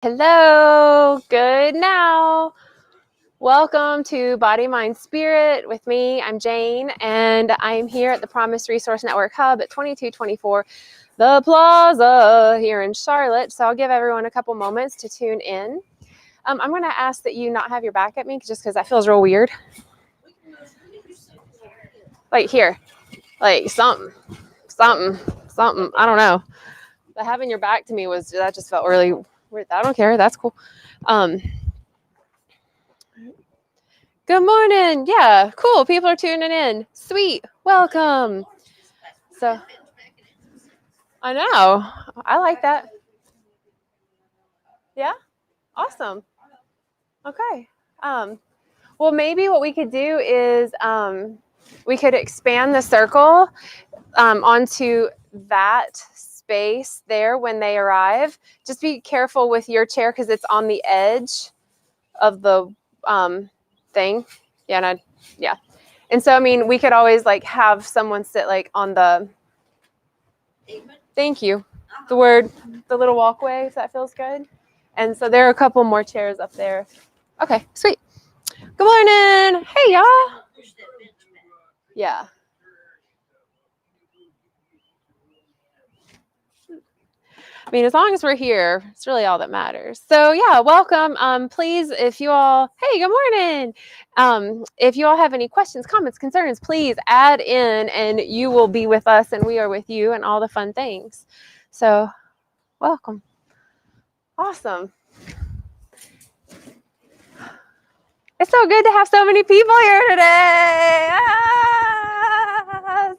Hello, good now. Welcome to Body, Mind, Spirit with me. I'm Jane, and I'm here at the Promise Resource Network Hub at 2224 The Plaza here in Charlotte. So I'll give everyone a couple moments to tune in. I'm going to ask that you not have your back at me just because that feels real weird. Like here, like something. I don't know. But having your back to me that just felt really weird. I don't care. That's cool. Good morning. Yeah, cool. People are tuning in. Sweet. Welcome. So, I know. I like that. Yeah? Awesome. Okay. Well, maybe what we could do is we could expand the circle onto that space there when they arrive. Just be careful with your chair because it's on the edge of the thing. Yeah, yeah. And so, I mean, we could always like have someone sit like on the, thank you, the little walkway, if that feels good. And so there are a couple more chairs up there. Okay, sweet. Good morning. Hey, y'all. Yeah. I mean, as long as we're here, it's really all that matters. So yeah, welcome. Please, if you all, hey, good morning. If you all have any questions, comments, concerns, please add in and you will be with us and we are with you and all the fun things. So welcome. Awesome. It's so good to have so many people here today.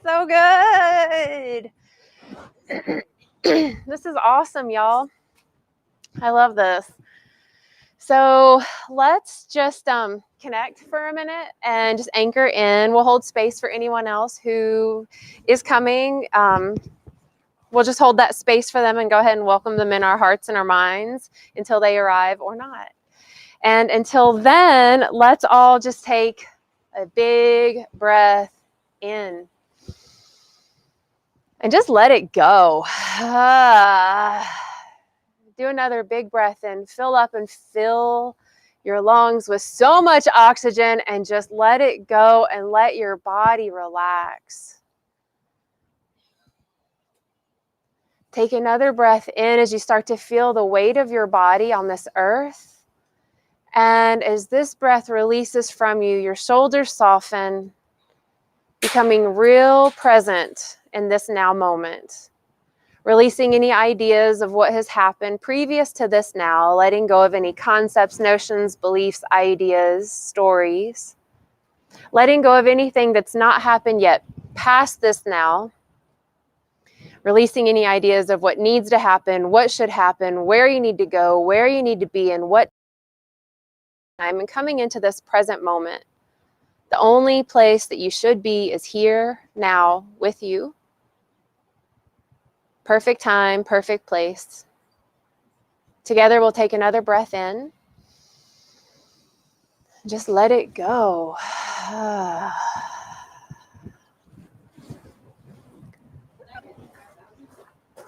So good. This is awesome, y'all. I love this. So let's just connect for a minute and just anchor in. We'll hold space for anyone else who is coming. We'll just hold that space for them and go ahead and welcome them in our hearts and our minds until they arrive or not. And until then, let's all just take a big breath in and just let it go. Do another big breath in, fill up and fill your lungs with so much oxygen and just let it go and let your body relax. Take another breath in as you start to feel the weight of your body on this earth. And as this breath releases from you, your shoulders soften, becoming real present in this now moment. Releasing any ideas of what has happened previous to this now, letting go of any concepts, notions, beliefs, ideas, stories. Letting go of anything that's not happened yet past this now. Releasing any ideas of what needs to happen, what should happen, where you need to go, where you need to be, and what time, and coming into this present moment. The only place that you should be is here, now, with you. Perfect time, perfect place. Together, we'll take another breath in. Just let it go.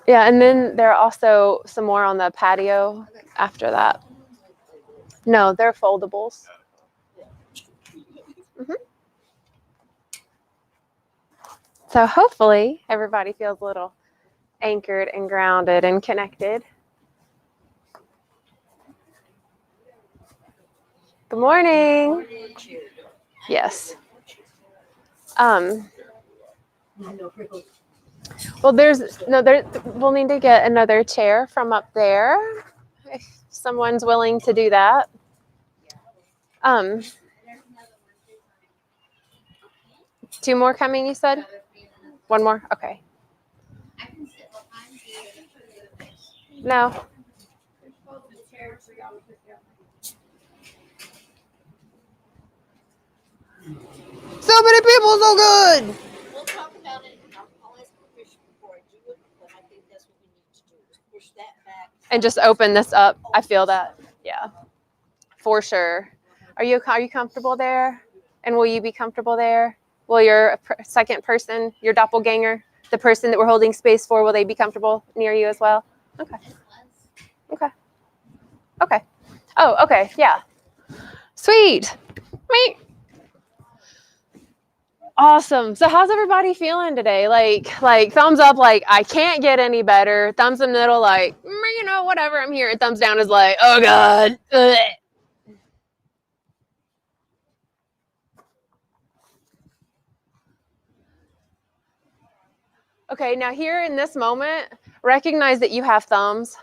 Yeah, and then there are also some more on the patio after that. No, they're foldables. Mm-hmm. So hopefully everybody feels a little anchored and grounded and connected. Good morning. Yes. Well, we'll need to get another chair from up there if someone's willing to do that. Two more coming, you said? One more? Okay. No. So many people, so good. We'll talk about it. I'll ask permission before I do it, but I think that's what we need to do is push that back. And just open this up. I feel that. Yeah, for sure. Are you comfortable there? And will you be comfortable there? Will your second person, your doppelganger, the person that we're holding space for, will they be comfortable near you as well? Okay. Okay. Okay. Oh, okay. Yeah. Sweet. Meet. Awesome. So how's everybody feeling today? Like thumbs up, like I can't get any better. Thumbs in the middle, like, whatever, I'm here. Thumbs down is like, oh God. Ugh. Okay, now here in this moment, recognize that you have thumbs.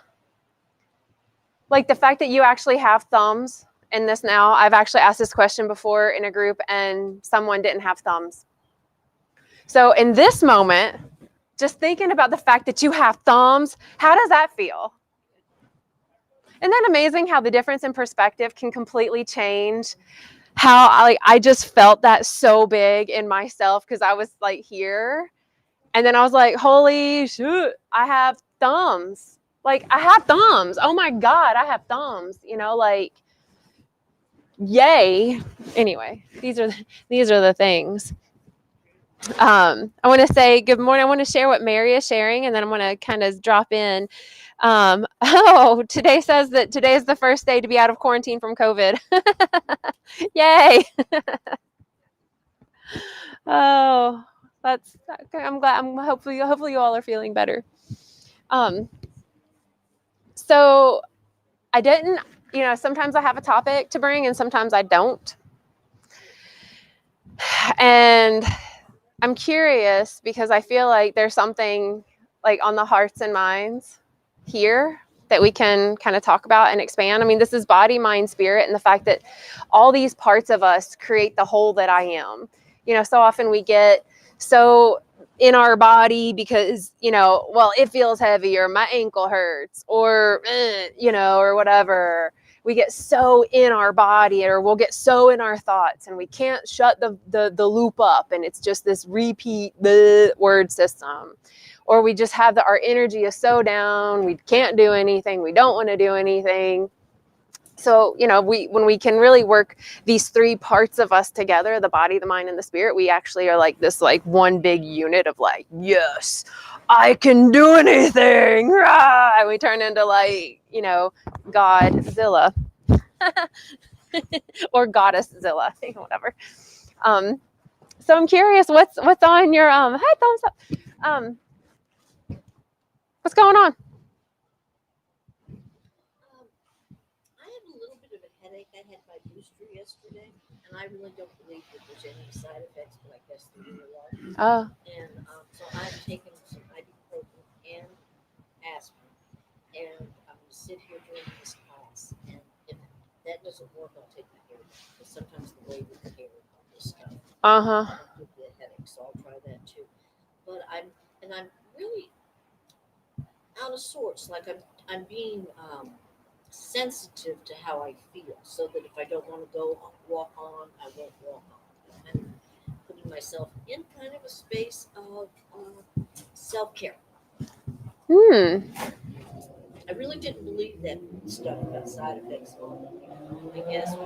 Like the fact that you actually have thumbs in this now. I've actually asked this question before in a group and someone didn't have thumbs. So in this moment, just thinking about the fact that you have thumbs, how does that feel? Isn't that amazing how the difference in perspective can completely change how I just felt that so big in myself because I was like here and then I was like, holy shoot, I have thumbs. Like I have thumbs. Oh my God, I have thumbs, like yay. Anyway, these are the things. I want to say good morning. I want to share what Mary is sharing, and then I'm going to kind of drop in. Today says that today is the first day to be out of quarantine from COVID. Yay! Oh, that's. I'm glad. Hopefully you all are feeling better. So I didn't. Sometimes I have a topic to bring, and sometimes I don't. And I'm curious because I feel like there's something like on the hearts and minds here that we can kind of talk about and expand. I mean, this is body, mind, spirit, and the fact that all these parts of us create the whole that I am. So often we get so in our body because, it feels heavy or my ankle hurts or, or whatever. We get so in our body or we'll get so in our thoughts and we can't shut the loop up and it's just this repeat word system. Or we just have our energy is so down, we can't do anything, we don't want to do anything. So, when we can really work these three parts of us together, the body, the mind, and the spirit, we actually are like this like one big unit of like, yes, I can do anything. Rah! And we turn into like, Godzilla or Goddess-zilla, whatever. So I'm curious, what's on your hi, thumbs up. What's going on? I have a little bit of a headache. I had my booster yesterday, and I really don't believe that there's any side effects, but I guess there really are. Oh. And so I've taken some ibuprofen and aspirin, and I'm going to sit here during this class, and if that doesn't work, I'll take my hair down, because sometimes the way with the hair and all this stuff will give me a headache, so I'll try that too. But I'm really out of sorts. Like I'm being sensitive to how I feel, so that if I don't want to go walk on, I won't walk on. I'm putting myself in kind of a space of self-care. I really didn't believe that stuff about side effects. I guess it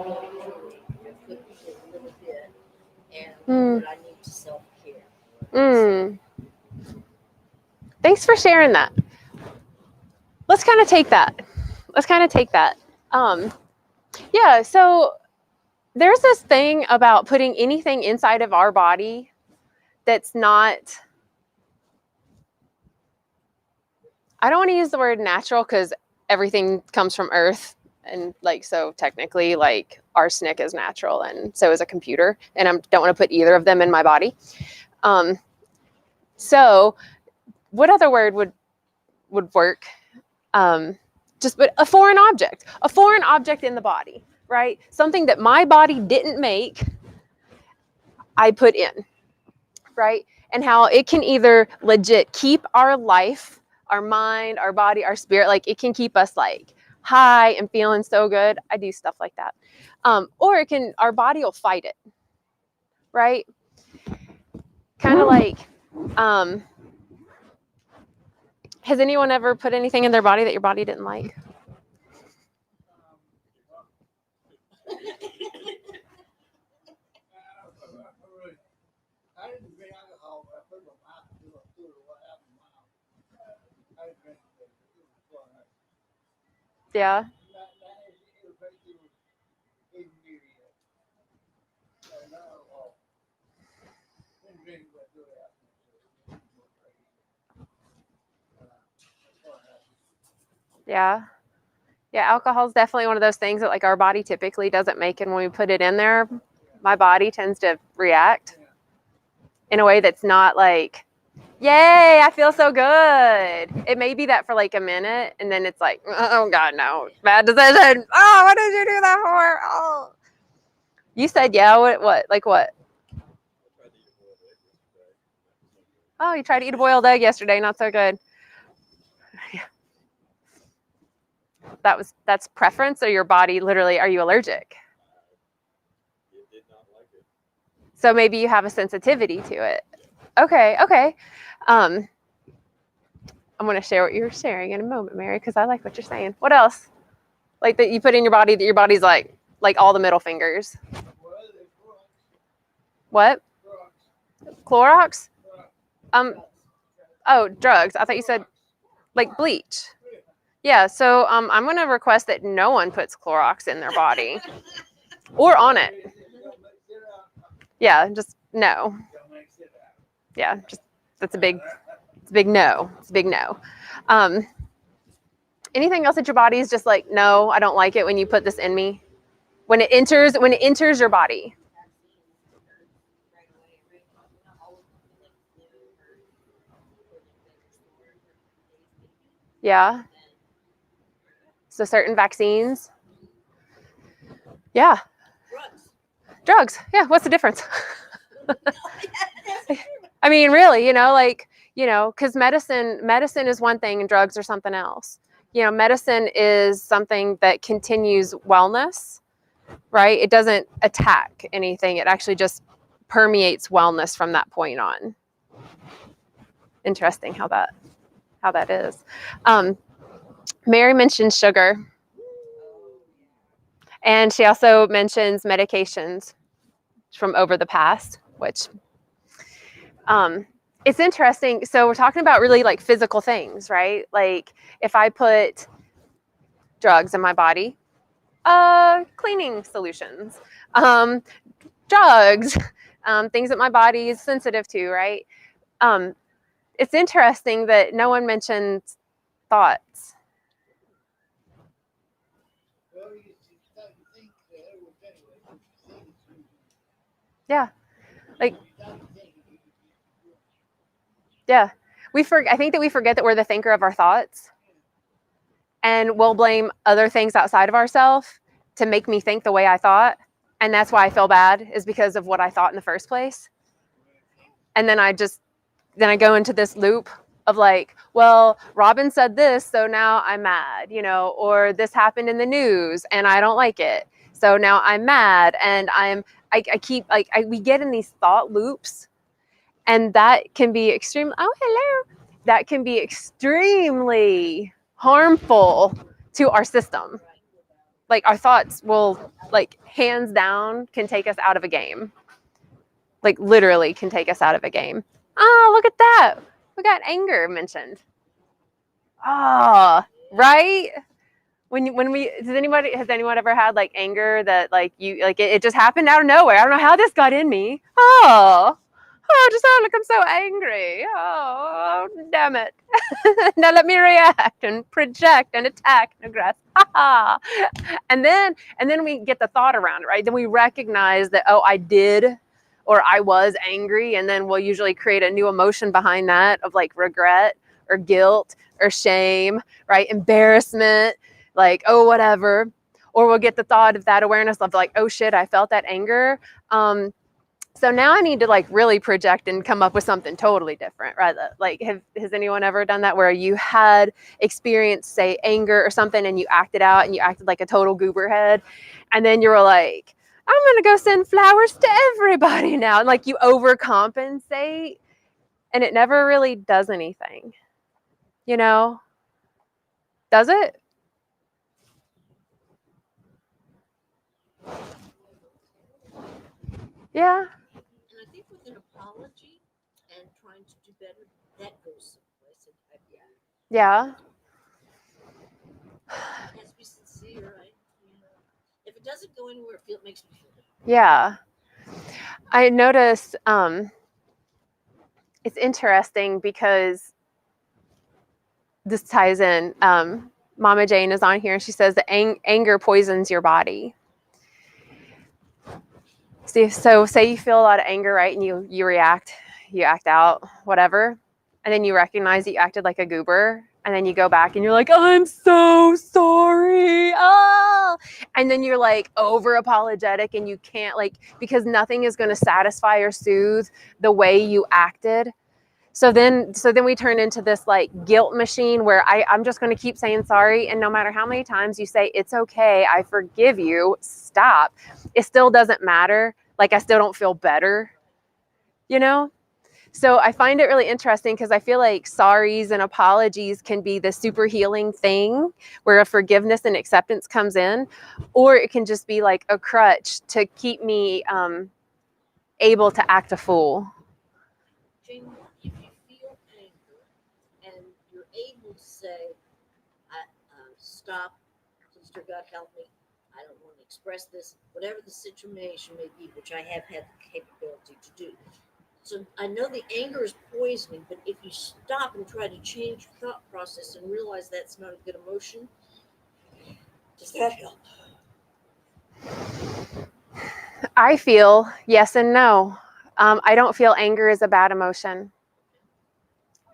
could be a little bit, and that I need to self-care. Thanks for sharing that. Let's kind of take that. Yeah, so there's this thing about putting anything inside of our body that's not, I don't want to use the word natural because everything comes from earth. And like, so technically like arsenic is natural and so is a computer. And I don't want to put either of them in my body. So what other word would work? Just but a foreign object in the body, right? Something that my body didn't make, I put in, right? And how it can either legit keep our life, our mind, our body, our spirit, like it can keep us like high and feeling so good. I do stuff like that. Or it can, our body will fight it, right? Kind of like, has anyone ever put anything in their body that your body didn't like? Yeah. Yeah. Yeah, alcohol is definitely one of those things that like our body typically doesn't make, and when we put it in there, my body tends to react in a way that's not like, yay, I feel so good. It may be that for like a minute, and then it's like, oh God, no, bad decision. Oh, what did you do that for? Oh, you said yeah. What? Like what? Oh, you tried to eat a boiled egg yesterday. Not so good. That's preference, or your body literally? Are you allergic? So maybe you have a sensitivity to it. Okay. Okay. Um, I'm going to share what you're sharing in a moment, Mary, because I like what you're saying. What else? Like that you put in your body that your body's like all the middle fingers. What? Clorox? Oh, drugs. I thought you said like bleach. Yeah, so I'm going to request that no one puts Clorox in their body or on it. Yeah, just no. Yeah, just that's a big no. It's a big no. Anything else that your body is just like, no, I don't like it when you put this in me. When it enters your body. Yeah. So certain vaccines. Yeah. Drugs. Yeah. What's the difference? I mean, really, because medicine is one thing and drugs are something else. Medicine is something that continues wellness, right? It doesn't attack anything. It actually just permeates wellness from that point on. Interesting how that is. Mary mentioned sugar, and she also mentions medications from over the past, which it's interesting. So we're talking about really like physical things, right? Like if I put drugs in my body, cleaning solutions, drugs, things that my body is sensitive to, right? It's interesting that no one mentioned thoughts. Yeah, like yeah, I think that we forget that we're the thinker of our thoughts, and we'll blame other things outside of ourselves to make me think the way I thought, and that's why I feel bad is because of what I thought in the first place. And then I go into this loop of like, well, Robin said this, so now I'm mad, or this happened in the news and I don't like it, so now I'm mad, and I keep like we get in these thought loops, and that can be that can be extremely harmful to our system. Like our thoughts will, like, hands down, can take us out of a game. Like literally can take us out of a game. Oh, look at that. We got anger mentioned. Oh, right? Has anyone ever had like anger that like it just happened out of nowhere? I don't know how this got in me. Oh, just sound like I'm so angry. Oh, damn it. Now let me react and project and attack and aggress. And then we get the thought around it, right? Then we recognize that, oh, I did, or I was angry, and then we'll usually create a new emotion behind that of like regret or guilt or shame, right? Embarrassment, like, oh, whatever. Or we'll get the thought of that awareness of like, oh shit, I felt that anger. So now I need to like really project and come up with something totally different, right? Like, has anyone ever done that where you had experienced, say, anger or something, and you acted out and you acted like a total goober head, and then you were like, I'm gonna go send flowers to everybody now, and like you overcompensate, and it never really does anything, Does it? Yeah. And I think with an apology and trying to do better, that goes someplace. Yeah. It has to be sincere, right? If it doesn't go anywhere, it makes me feel good. Yeah. I noticed it's interesting because this ties in. Mama Jane is on here and she says that anger poisons your body. See, so say you feel a lot of anger, right? And you react, you act out, whatever. And then you recognize that you acted like a goober. And then you go back and you're like, I'm so sorry. Oh, and then you're like over apologetic and you can't because nothing is going to satisfy or soothe the way you acted. So then we turn into this like guilt machine where I'm just going to keep saying sorry. And no matter how many times you say, it's okay, I forgive you, stop, it still doesn't matter. Like I still don't feel better, you know? So I find it really interesting because I feel like sorries and apologies can be the super healing thing where a forgiveness and acceptance comes in, or it can just be like a crutch to keep me able to act a fool. Jane, if you feel anger and you're able to say, stop, Sister God help me, I don't want to express this, whatever the situation may be, which I have had the capability to do. So I know the anger is poisoning, but if you stop and try to change your thought process and realize that's not a good emotion, does that help? I feel yes and no. I don't feel anger is a bad emotion.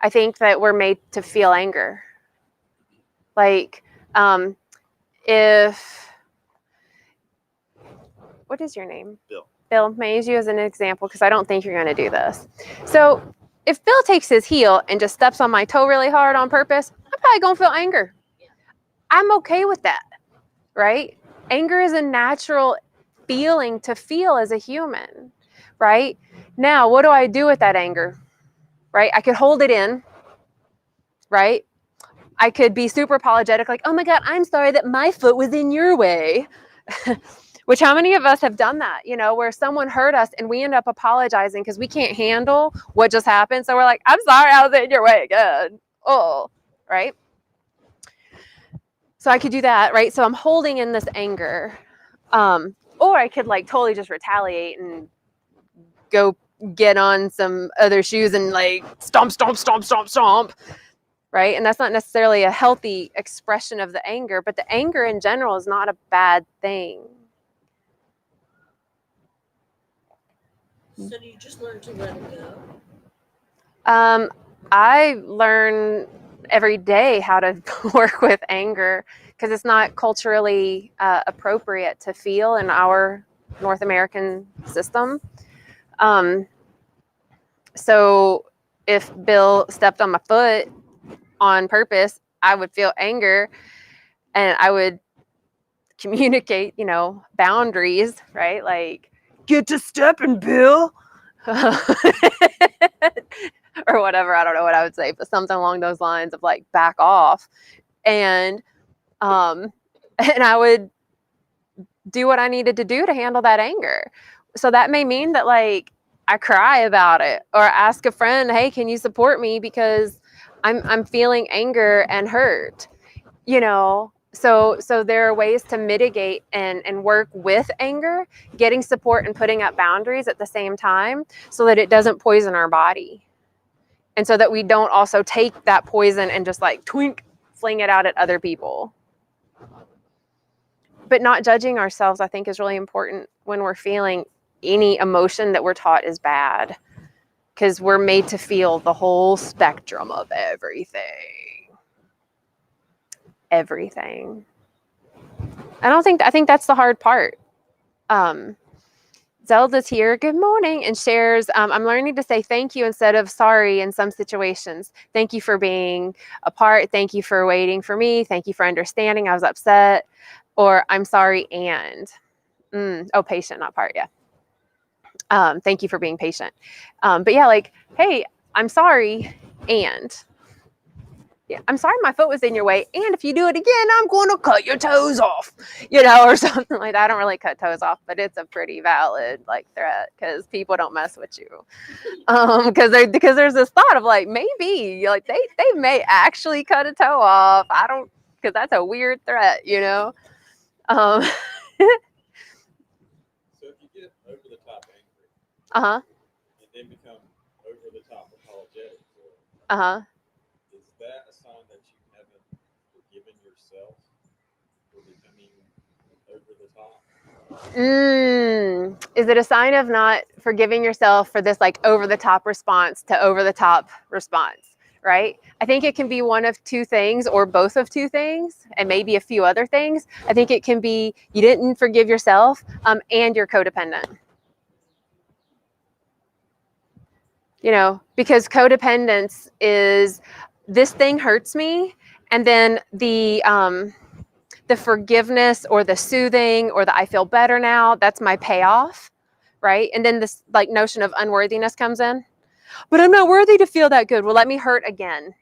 I think that we're made to feel anger. Like, what is your name? Bill. Bill, may I use you as an example because I don't think you're going to do this. So if Bill takes his heel and just steps on my toe really hard on purpose, I'm probably going to feel anger. I'm okay with that, right? Anger is a natural feeling to feel as a human, right? Now, what do I do with that anger, right? I could hold it in, right? I could be super apologetic, like, oh my God, I'm sorry that my foot was in your way. Which how many of us have done that, where someone hurt us and we end up apologizing because we can't handle what just happened. So we're like, I'm sorry I was in your way again. Oh, right? So I could do that, right? So I'm holding in this anger. Or I could like totally just retaliate and go get on some other shoes and like stomp, stomp, stomp, stomp, stomp. Right? And that's not necessarily a healthy expression of the anger, but the anger in general is not a bad thing. So do you just learn to let it go? I learn every day how to work with anger because it's not culturally appropriate to feel in our North American system. So if Bill stepped on my foot on purpose, I would feel anger and I would communicate, boundaries, right? Like, get to stepping, Bill. Or whatever. I don't know what I would say, but something along those lines of like back off. And I would do what I needed to do to handle that anger. So that may mean that like I cry about it or ask a friend, hey, can you support me because I'm feeling anger and hurt, So there are ways to mitigate and work with anger, getting support and putting up boundaries at the same time so that it doesn't poison our body. And so that we don't also take that poison and just like twink, fling it out at other people. But not judging ourselves, I think, is really important when we're feeling any emotion that we're taught is bad. Because we're made to feel the whole spectrum of everything. Everything. I think that's the hard part. Zelda's here. Good morning. And shares, I'm learning to say thank you instead of sorry in some situations. Thank you for being a part. Thank you for waiting for me. Thank you for understanding. I was upset. Or I'm sorry and. Patient, not part. Yeah. Thank you for being patient. But yeah, like, hey, I'm sorry and. Yeah, I'm sorry my foot was in your way. And if you do it again, I'm going to cut your toes off, or something like that. I don't really cut toes off, but it's a pretty valid like threat because people don't mess with you. Because there's this thought of like, maybe like they may actually cut a toe off. I don't, because that's a weird threat, So if you get over the top angry, Uh-huh. and then become over the top apologetic, Uh-huh. is that a sign that you haven't forgiven yourself? yourself for becoming over the top? Is it a sign of not forgiving yourself for this like over the top response to over the top response, right? I think it can be one of two things or both of two things and maybe a few other things. I think it can be you didn't forgive yourself and you're codependent. You know, because codependence is this thing hurts me, and then the forgiveness or the soothing or the I feel better now, that's my payoff, right? And then this like notion of unworthiness comes in. But I'm not worthy to feel that good. Well, let me hurt again.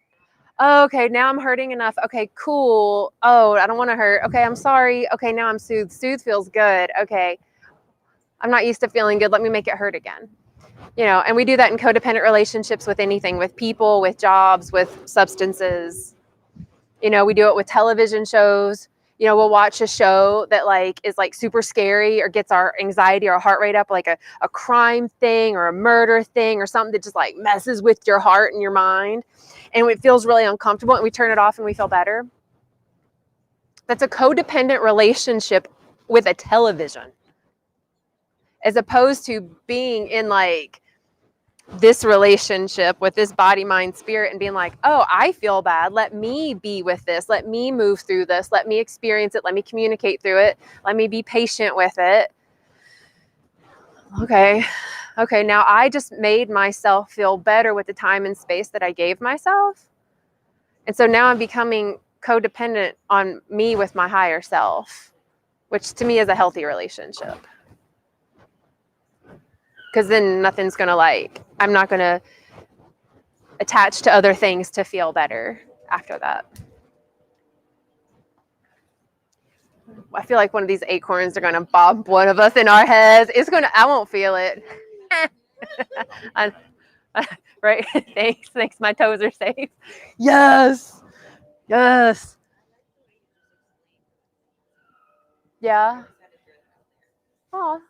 Oh, okay, now I'm hurting enough. Okay, cool. Oh, I don't want to hurt. Okay, I'm sorry. Okay, now I'm soothed. Soothe feels good. Okay, I'm not used to feeling good. Let me make it hurt again. You know, and we do that in codependent relationships with anything, with people, with jobs, with substances. You know, we do it with television shows. You know, we'll watch a show that like is like super scary or gets our anxiety or our heart rate up, like a crime thing or a murder thing or something that just like messes with your heart and your mind. And it feels really uncomfortable and we turn it off and we feel better. That's a codependent relationship with a television, as opposed to being in like this relationship with this body, mind, spirit and being like, oh, I feel bad. Let me be with this. Let me move through this. Let me experience it. Let me communicate through it. Let me be patient with it. Okay. Okay. Now I just made myself feel better with the time and space that I gave myself. And so now I'm becoming codependent on me with my higher self, which to me is a healthy relationship. Because then nothing's going to like, I'm not going to attach to other things to feel better after that. I feel like one of these acorns are going to bob one of us in our heads. I won't feel it. Right? Thanks. My toes are safe. Yes. Yes. Yeah. Oh.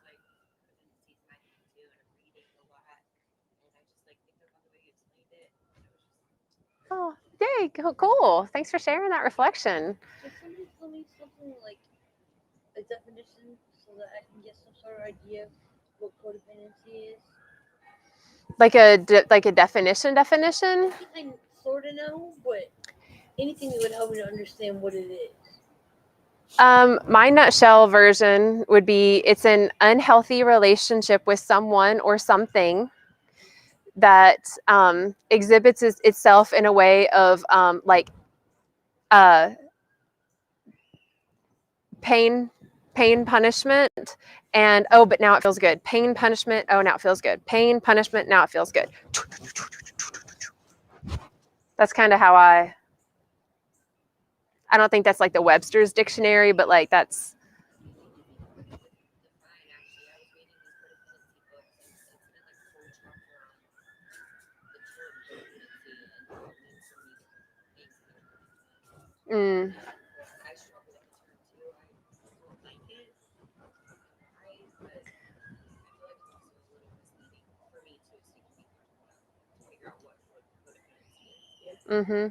Oh, yay. Cool. Thanks for sharing that reflection. Can somebody tell me something like a definition so that I can get some sort of idea of what codependency is? Like a definition? I sort of know, but anything that would help me to understand what it is. My nutshell version would be it's an unhealthy relationship with someone or something that exhibits itself in a way of pain, punishment, and oh, but now it feels good. Pain, punishment, oh, now it feels good. Pain, punishment, now it feels good. That's kind of how I don't think that's like the Webster's dictionary, but like that's. Mm. Mm-hmm.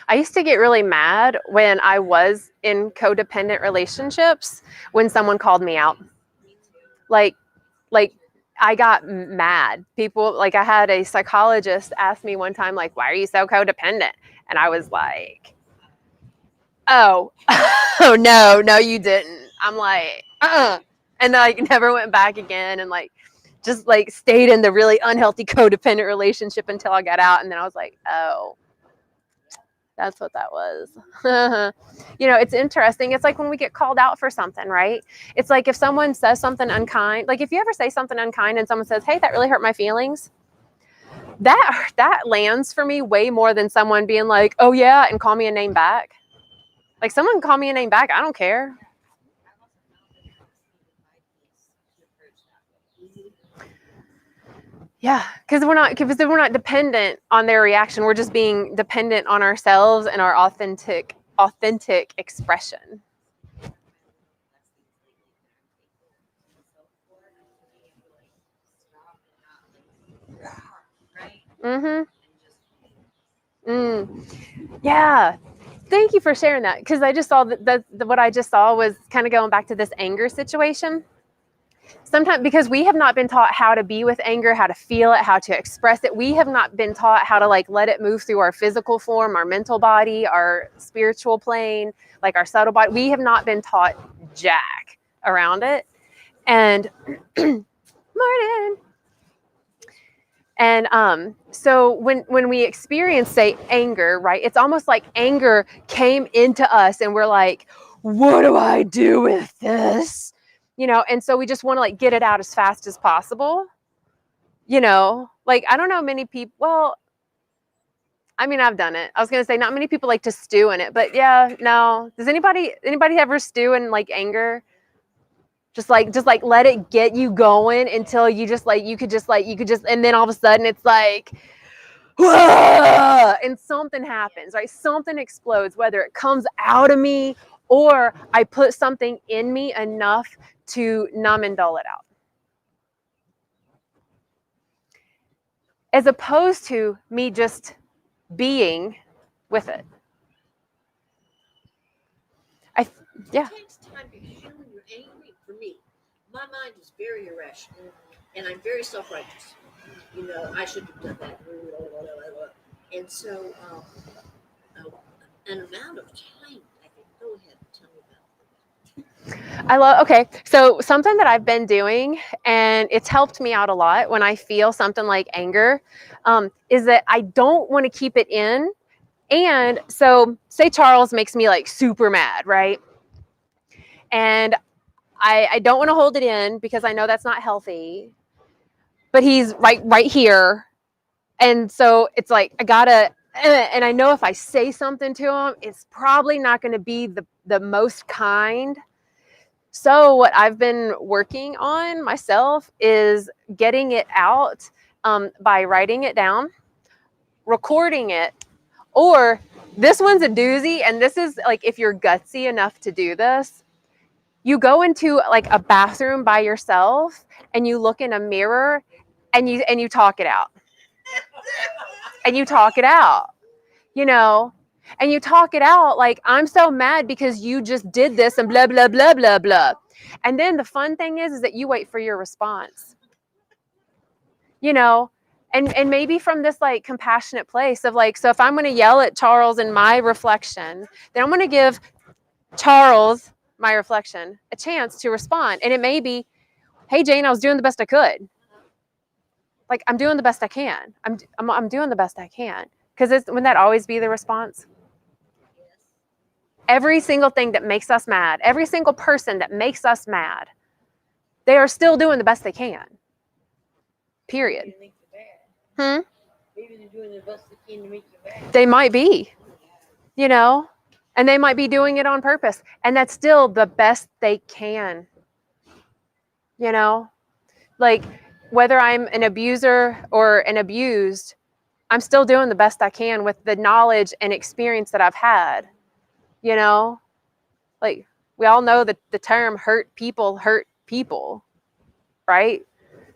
I used to get really mad when I was in codependent relationships when someone called me out. Like I got mad. People, like I had a psychologist ask me one time, like, why are you so codependent? And I was like, oh, oh no, you didn't. I'm like, and then I never went back again and like just like stayed in the really unhealthy codependent relationship until I got out. And then I was like, oh, that's what that was. You know, it's interesting. It's like when we get called out for something, right? It's like if someone says something unkind, like if you ever say something unkind and someone says, hey, that really hurt my feelings, that lands for me way more than someone being like, oh yeah, and call me a name back. Like someone call me a name back, I don't care. Yeah, because we're not dependent on their reaction. We're just being dependent on ourselves and our authentic expression. Mm-hmm. Yeah. thank you for sharing that, because I just saw what I just saw was kind of going back to this anger situation. Sometimes, because we have not been taught how to be with anger, how to feel it, how to express it. We have not been taught how to like let it move through our physical form, our mental body, our spiritual plane, like our subtle body. We have not been taught jack around it. And Martin. And so when we experience, say, anger, right, it's almost like anger came into us and we're like, what do I do with this? You know, and so we just want to like get it out as fast as possible. You know, like, I don't know many people, well, I mean, I've done it. I was going to say not many people like to stew in it, but yeah, no. Does anybody ever stew in like anger? Just like let it get you going until you just like, you could just, and then all of a sudden it's like, whoa, and something happens, right? Something explodes, whether it comes out of me or I put something in me enough to numb and dull it out. As opposed to me just being with it. Yeah. It takes time because when you're angry, for me, my mind is very irrational and I'm very self-righteous. You know, I shouldn't have done that. And so, an amount of time, I think, go ahead and tell me about it. Okay, so something that I've been doing, and it's helped me out a lot when I feel something like anger, is that I don't want to keep it in. And so, say Charles makes me like super mad, right? And I don't want to hold it in because I know that's not healthy, but he's right here. And so it's like, I gotta, and I know if I say something to him, it's probably not going to be the most kind. So what I've been working on myself is getting it out by writing it down, recording it, or this one's a doozy. And this is like, if you're gutsy enough to do this, you go into like a bathroom by yourself and you look in a mirror and you talk it out. And you talk it out, you know, and you talk it out like, I'm so mad because you just did this and blah, blah, blah, blah, blah. And then the fun thing is that you wait for your response, you know, and maybe from this like compassionate place of like, so if I'm going to yell at Charles in my reflection, then I'm going to give Charles, my reflection, a chance to respond. And it may be, hey, Jane, I was doing the best I could. Like, I'm doing the best I can. I'm doing the best I can. Because wouldn't that always be the response? Yes. Every single thing that makes us mad, every single person that makes us mad, they are still doing the best they can. Period. Maybe they make you bad. Hmm? Maybe they're doing the best they can to make you bad. They might be, you know, and they might be doing it on purpose. And that's still the best they can. You know, like whether I'm an abuser or an abused, I'm still doing the best I can with the knowledge and experience that I've had. You know, like we all know that the term hurt people, right?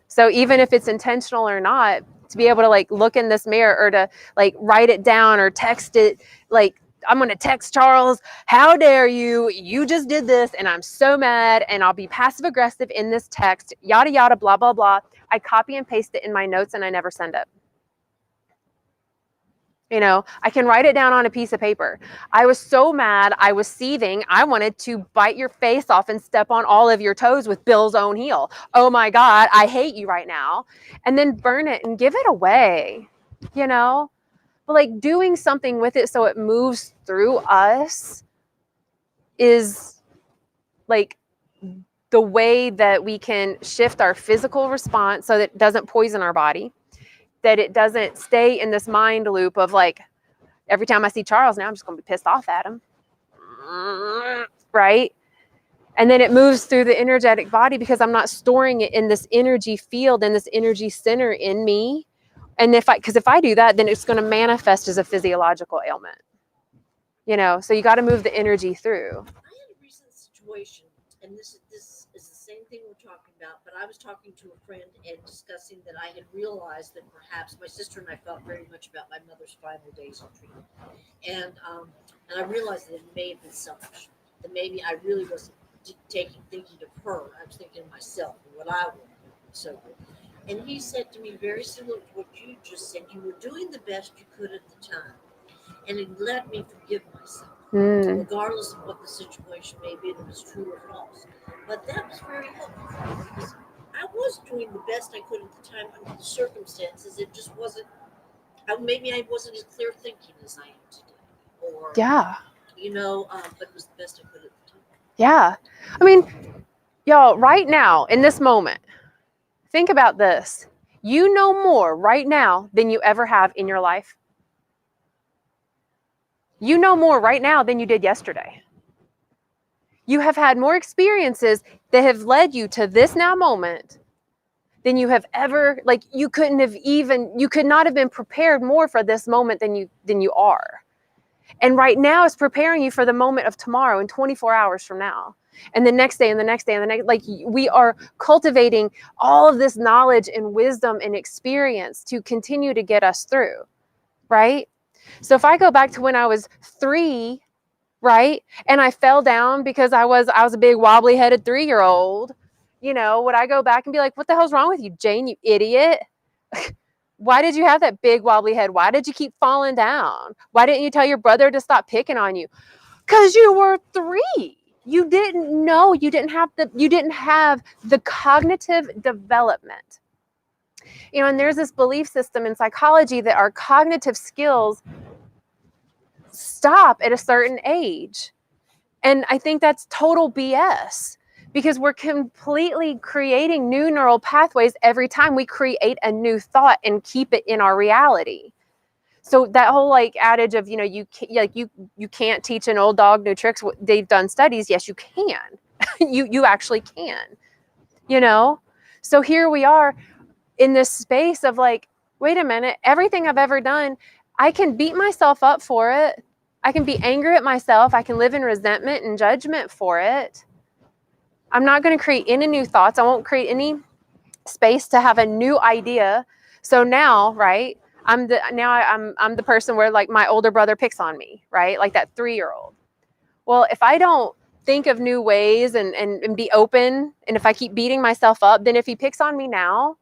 So even if it's intentional or not, to be able to like look in this mirror or to like write it down or text it, like I'm going to text Charles, how dare you? You just did this and I'm so mad, and I'll be passive aggressive in this text, yada, yada, blah, blah, blah. I copy and paste it in my notes and I never send it. You know, I can write it down on a piece of paper. I was so mad. I was seething. I wanted to bite your face off and step on all of your toes with Bill's own heel. Oh my God, I hate you right now. And then burn it and give it away, you know? But like doing something with it so it moves through us is like the way that we can shift our physical response so that it doesn't poison our body, that it doesn't stay in this mind loop of like, every time I see Charles now, I'm just going to be pissed off at him. Right? And then it moves through the energetic body because I'm not storing it in this energy field and this energy center in me. And if I do that, then it's going to manifest as a physiological ailment. You know, so you got to move the energy through. I had a recent situation, and this is the same thing we're talking about, but I was talking to a friend and discussing that I had realized that perhaps my sister and I felt very much about my mother's final days on treatment. And I realized that it may have been selfish. That maybe I really wasn't thinking of her. I was thinking of myself and what I wanted and so forth. And he said to me, very similar to what you just said, you were doing the best you could at the time. And it let me forgive myself, regardless of what the situation may be, if it was true or false. But that was very helpful for me because I was doing the best I could at the time under the circumstances. It just wasn't, maybe I wasn't as clear thinking as I am today. Or, Yeah. but it was the best I could at the time. Yeah. I mean, y'all, right now, in this moment, think about this. You know more right now than you ever have in your life. You know more right now than you did yesterday. You have had more experiences that have led you to this now moment than you have ever, like you could not have been prepared more for this moment than you are. And right now is preparing you for the moment of tomorrow and 24 hours from now. And the next day and the next day and the next, like we are cultivating all of this knowledge and wisdom and experience to continue to get us through, right? So if I go back to when I was 3, right, and I fell down because I was a big wobbly-headed 3-year-old, would I go back and be like, what the hell's wrong with you, Jane, you idiot? Why did you have that big wobbly head? Why did you keep falling down? Why didn't you tell your brother to stop picking on you? Because you were 3. You didn't know. You didn't have the cognitive development. And there's this belief system in psychology that our cognitive skills stop at a certain age. And I think that's total BS because we're completely creating new neural pathways every time we create a new thought and keep it in our reality. So that whole adage of, you can't teach an old dog new tricks. They've done studies. Yes, you can. you actually can, So here we are in this space of wait a minute, everything I've ever done, I can beat myself up for it. I can be angry at myself. I can live in resentment and judgment for it. I'm not going to create any new thoughts. I won't create any space to have a new idea. So now, right, I'm the person where my older brother picks on me, right? Like that 3-year-old. Well, if I don't think of new ways and be open, and if I keep beating myself up, then if he picks on me now,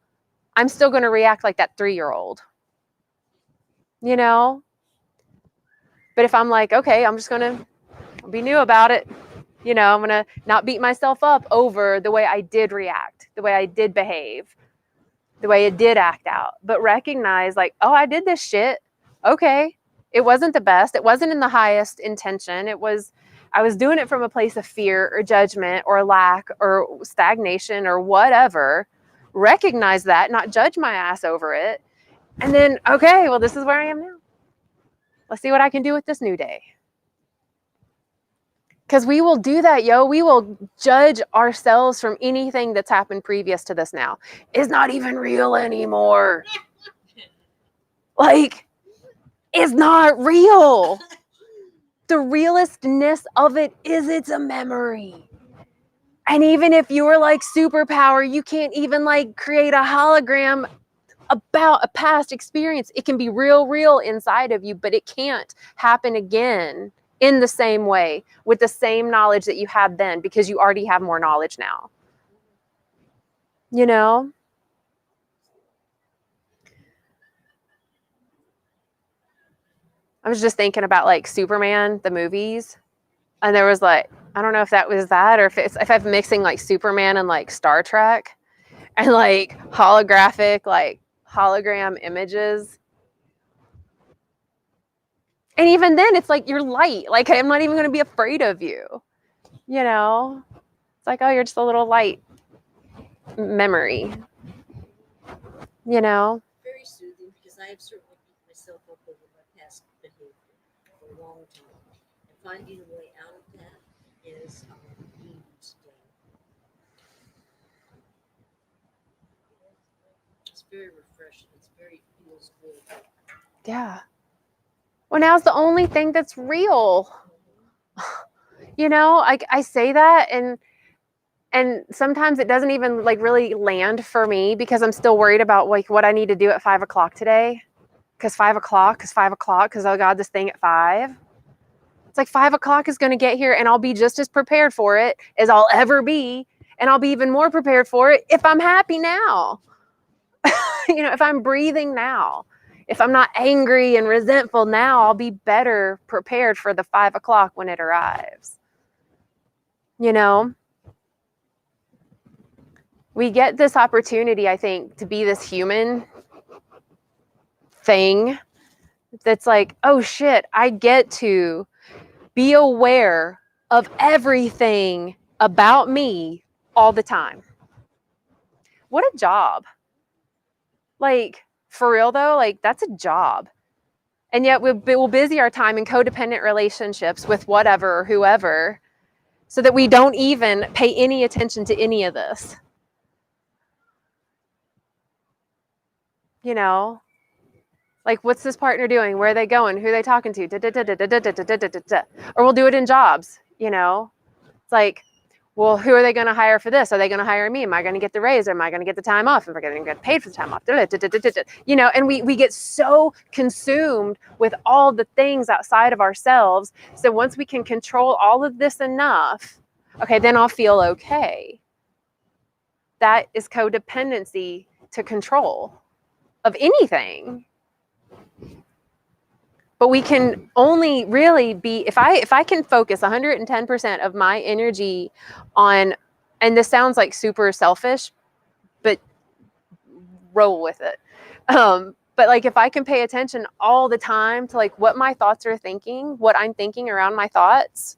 I'm still going to react like that 3-year-old, But if I'm like, okay, I'm just going to be new about it. I'm going to not beat myself up over the way I did react, the way I did behave, the way I did act out, but recognize oh, I did this shit. Okay. It wasn't the best. It wasn't in the highest intention. I was doing it from a place of fear or judgment or lack or stagnation or whatever. Recognize that, not judge my ass over it. And then, okay, well, this is where I am now. Let's see what I can do with this new day. Because we will do that, we will judge ourselves from anything that's happened previous to this now. It's not even real anymore. It's not real. The realistness of it is it's a memory. And even if you were superpower, you can't even create a hologram about a past experience. It can be real inside of you, but it can't happen again in the same way with the same knowledge that you had then because you already have more knowledge now. I was just thinking about Superman, the movies, and there was I don't know if that was that or if I'm mixing Superman and Star Trek and holographic hologram images. And even then it's you're light. I'm not even going to be afraid of you. It's oh, you're just a little light memory. Very soothing because I have certainly beat myself up over my past behavior for a long time. And finding a way out of that is easy. It's very refreshing. Feels good. Yeah. Well, now's the only thing that's real. I say that, and And sometimes it doesn't even like really land for me because I'm still worried about like what I need to do at 5 o'clock today. Because 5 o'clock, because oh God, this thing at 5. It's like 5 o'clock is going to get here and I'll be just as prepared for it as I'll ever be. And I'll be even more prepared for it if I'm happy now. If I'm breathing now, if I'm not angry and resentful now, I'll be better prepared for the 5 o'clock when it arrives. We get this opportunity, I think, to be this human thing that's like, oh shit, I get to be aware of everything about me all the time. What a job. Like, for real though, like that's a job. And yet we'll busy our time in codependent relationships with whatever or whoever so that we don't even pay any attention to any of this. Like, what's this partner doing? Where are they going? Who are they talking to? Or we'll do it in jobs, It's like, well, who are they going to hire for this? Are they going to hire me? Am I going to get the raise? Or am I going to get the time off? Am I going to get paid for the time off? And we get so consumed with all the things outside of ourselves. So once we can control all of this enough, okay, then I'll feel okay. That is codependency to control of anything. But we can only really be, if I can focus 110% of my energy on, and this sounds like super selfish, but roll with it. But like if I can pay attention all the time to like what my thoughts are thinking, what I'm thinking around my thoughts,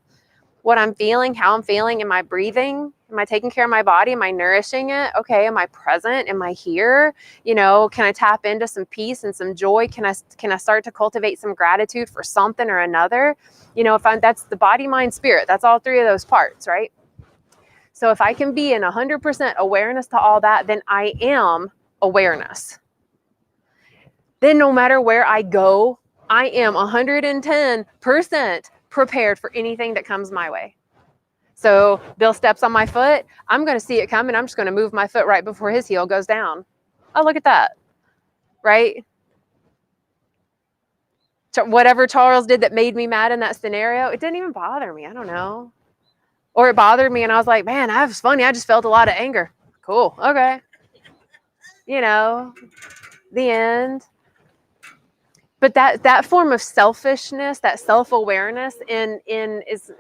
what I'm feeling, how I'm feeling, am I breathing? Am I taking care of my body? Am I nourishing it? Okay, am I present? Am I here? Can I tap into some peace and some joy? Can I start to cultivate some gratitude for something or another? That's the body, mind, spirit. That's all three of those parts, right? So if I can be in 100% awareness to all that, then I am awareness. Then no matter where I go, I am 110% prepared for anything that comes my way. So Bill steps on my foot, I'm going to see it coming. I'm just going to move my foot right before his heel goes down. Oh, look at that. Right? Whatever Charles did that made me mad in that scenario, it didn't even bother me. I don't know. Or it bothered me and I was like, man, that was funny. I just felt a lot of anger. Cool. Okay. The end. But that form of selfishness, that self-awareness in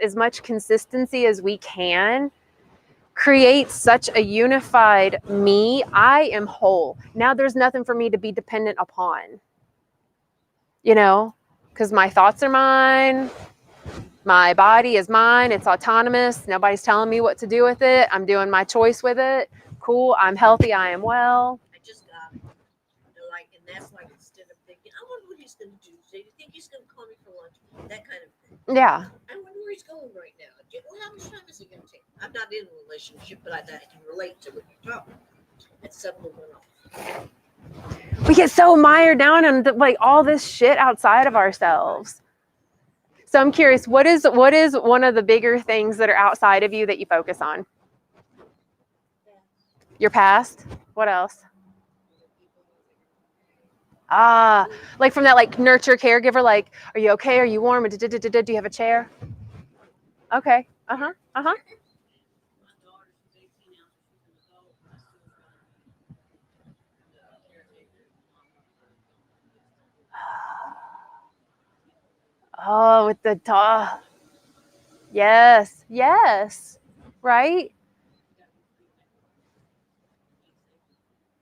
as much consistency as we can, creates such a unified me. I am whole. Now there's nothing for me to be dependent upon. Because my thoughts are mine. My body is mine. It's autonomous. Nobody's telling me what to do with it. I'm doing my choice with it. Cool. I'm healthy. I am well. I just got it. And that's like instead of thinking, I wonder what he's going to do. Do you think he's going to call me for lunch? That kind of thing. Yeah. I wonder where he's going right now. How much time is he going to take? I'm not in a relationship, but I can relate to what you're talking about. It suddenly went off. We get so mired down in like all this shit outside of ourselves. So I'm curious, what is one of the bigger things that are outside of you that you focus on? Your past? What else? Like from that like nurture caregiver, like, are you okay? Are you warm? Do you have a chair? Okay. Uh-huh. Oh, with the dog. Yes. Right?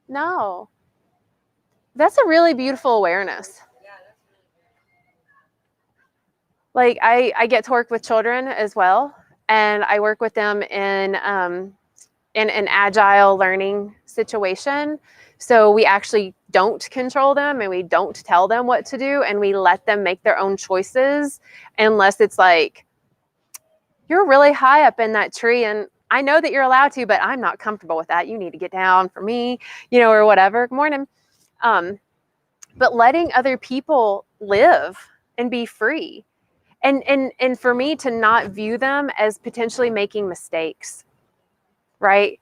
No. That's a really beautiful awareness. Like I get to work with children as well, and I work with them in an agile learning situation. So we actually don't control them and we don't tell them what to do, and we let them make their own choices unless it's like, you're really high up in that tree and I know that you're allowed to, but I'm not comfortable with that. You need to get down for me, or whatever. Good morning. But letting other people live and be free. And for me to not view them as potentially making mistakes. right?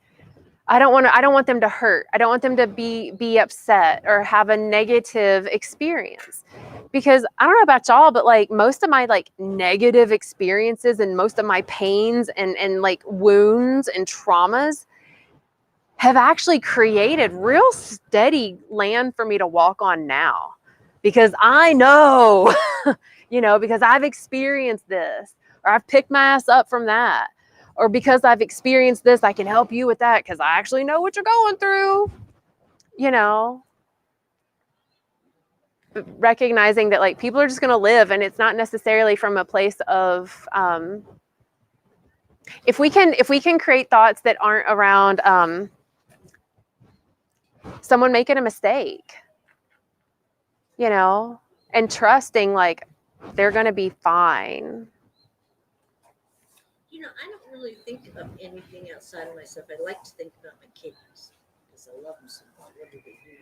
I don't want them to hurt. I don't want them to be upset or have a negative experience. Because I don't know about y'all, but like most of my like negative experiences and most of my pains and like wounds and traumas have actually created real steady land for me to walk on now. Because I know, because I've experienced this, or I've picked my ass up from that, or because I've experienced this, I can help you with that because I actually know what you're going through, recognizing that like people are just going to live, and it's not necessarily from a place of, if we can create thoughts that aren't around someone making a mistake, and trusting like they're going to be fine. I don't really think of anything outside of myself. I like to think about my kids because I love them so much. What do they do?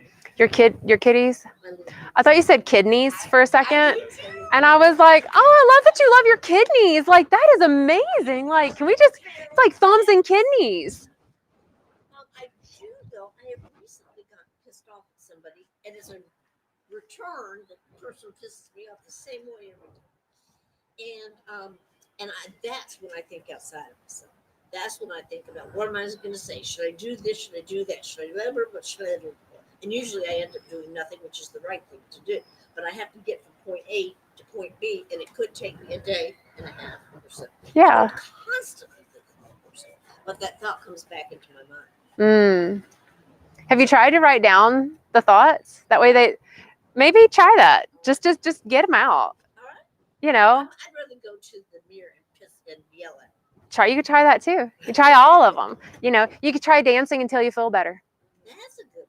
Your kitties? My little I thought you said kidneys for a second. kids. And I was like, oh, I love that you love your kidneys. Like, that is amazing. Like, can we just, it's like thumbs and kidneys. I do, though. I have recently gotten pissed off at somebody, and as a return, the person pisses me off the same way every time. And that's when I think outside of myself. That's when I think about what am I going to say? Should I do this? Should I do that? Should I do that? What should I do? And usually I end up doing nothing, which is the right thing to do. But I have to get from point A to point B, and it could take me a day and a half or so. Yeah. I'm constantly thinking that person, but that thought comes back into my mind. Have you tried to write down the thoughts? That way maybe try that. Just get them out. I'd rather go to the mirror and piss and yell at them. You could try that too. You try all of them. You could try dancing until you feel better. That's a good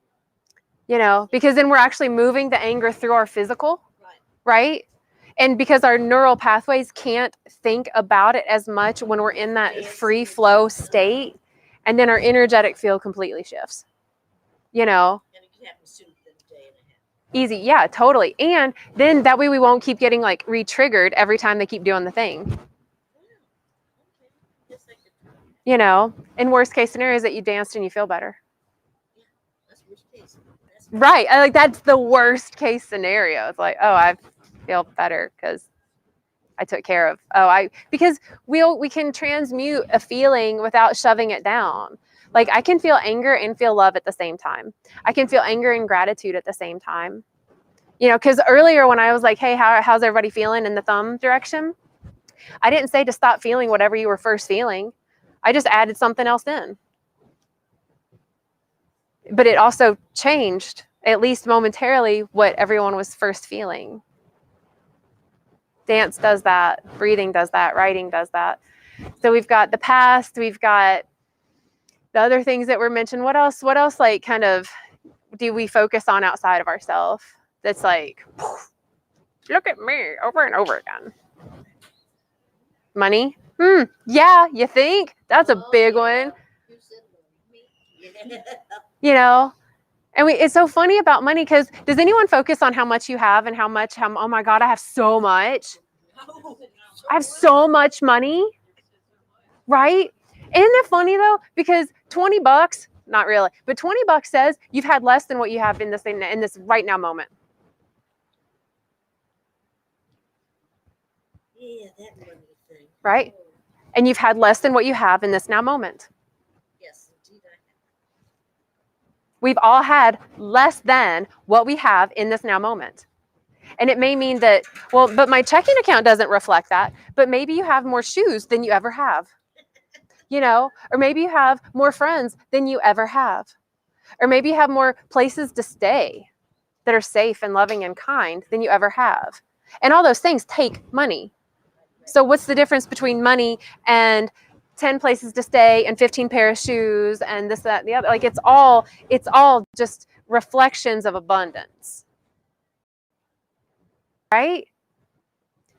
one. Because then we're actually moving the anger through our physical, Right. And because our neural pathways can't think about it as much when we're in that free flow state, and then our energetic field completely shifts. And it can happen sooner than a day and a half. Easy. Yeah, totally. And then that way we won't keep getting like re-triggered every time they keep doing the thing. Yeah. Okay. Yes, I could try that. In worst case scenarios that you danced and you feel better. Yeah, that's worst case. Right. That's the worst case scenario. It's like, oh, I feel better because I took care of. Because we can transmute a feeling without shoving it down. Like I can feel anger and feel love at the same time. I can feel anger and gratitude at the same time. Because earlier when I was like, hey, how's everybody feeling in the thumb direction? I didn't say to stop feeling whatever you were first feeling. I just added something else in. But it also changed, at least momentarily, what everyone was first feeling. Dance does that. Breathing does that. Writing does that. So we've got the past. We've got the other things that were mentioned. What else like kind of do we focus on outside of ourselves? That's like, look at me over and over again. Money? Yeah, you think? That's a big one. You said me. And it's so funny about money because does anyone focus on how much you have and how oh my God, I have so much. I have so much money, right? Isn't it funny though? Because $20, not really, but $20 says you've had less than what you have in this right now moment. Yeah, that money thing. Right? And you've had less than what you have in this now moment. Yes, indeed I have. We've all had less than what we have in this now moment. And it may mean that, but my checking account doesn't reflect that. But maybe you have more shoes than you ever have. Or maybe you have more friends than you ever have. Or maybe you have more places to stay that are safe and loving and kind than you ever have. And all those things take money. So what's the difference between money and 10 places to stay and 15 pair of shoes and this, that, and the other? Like it's all just reflections of abundance. Right?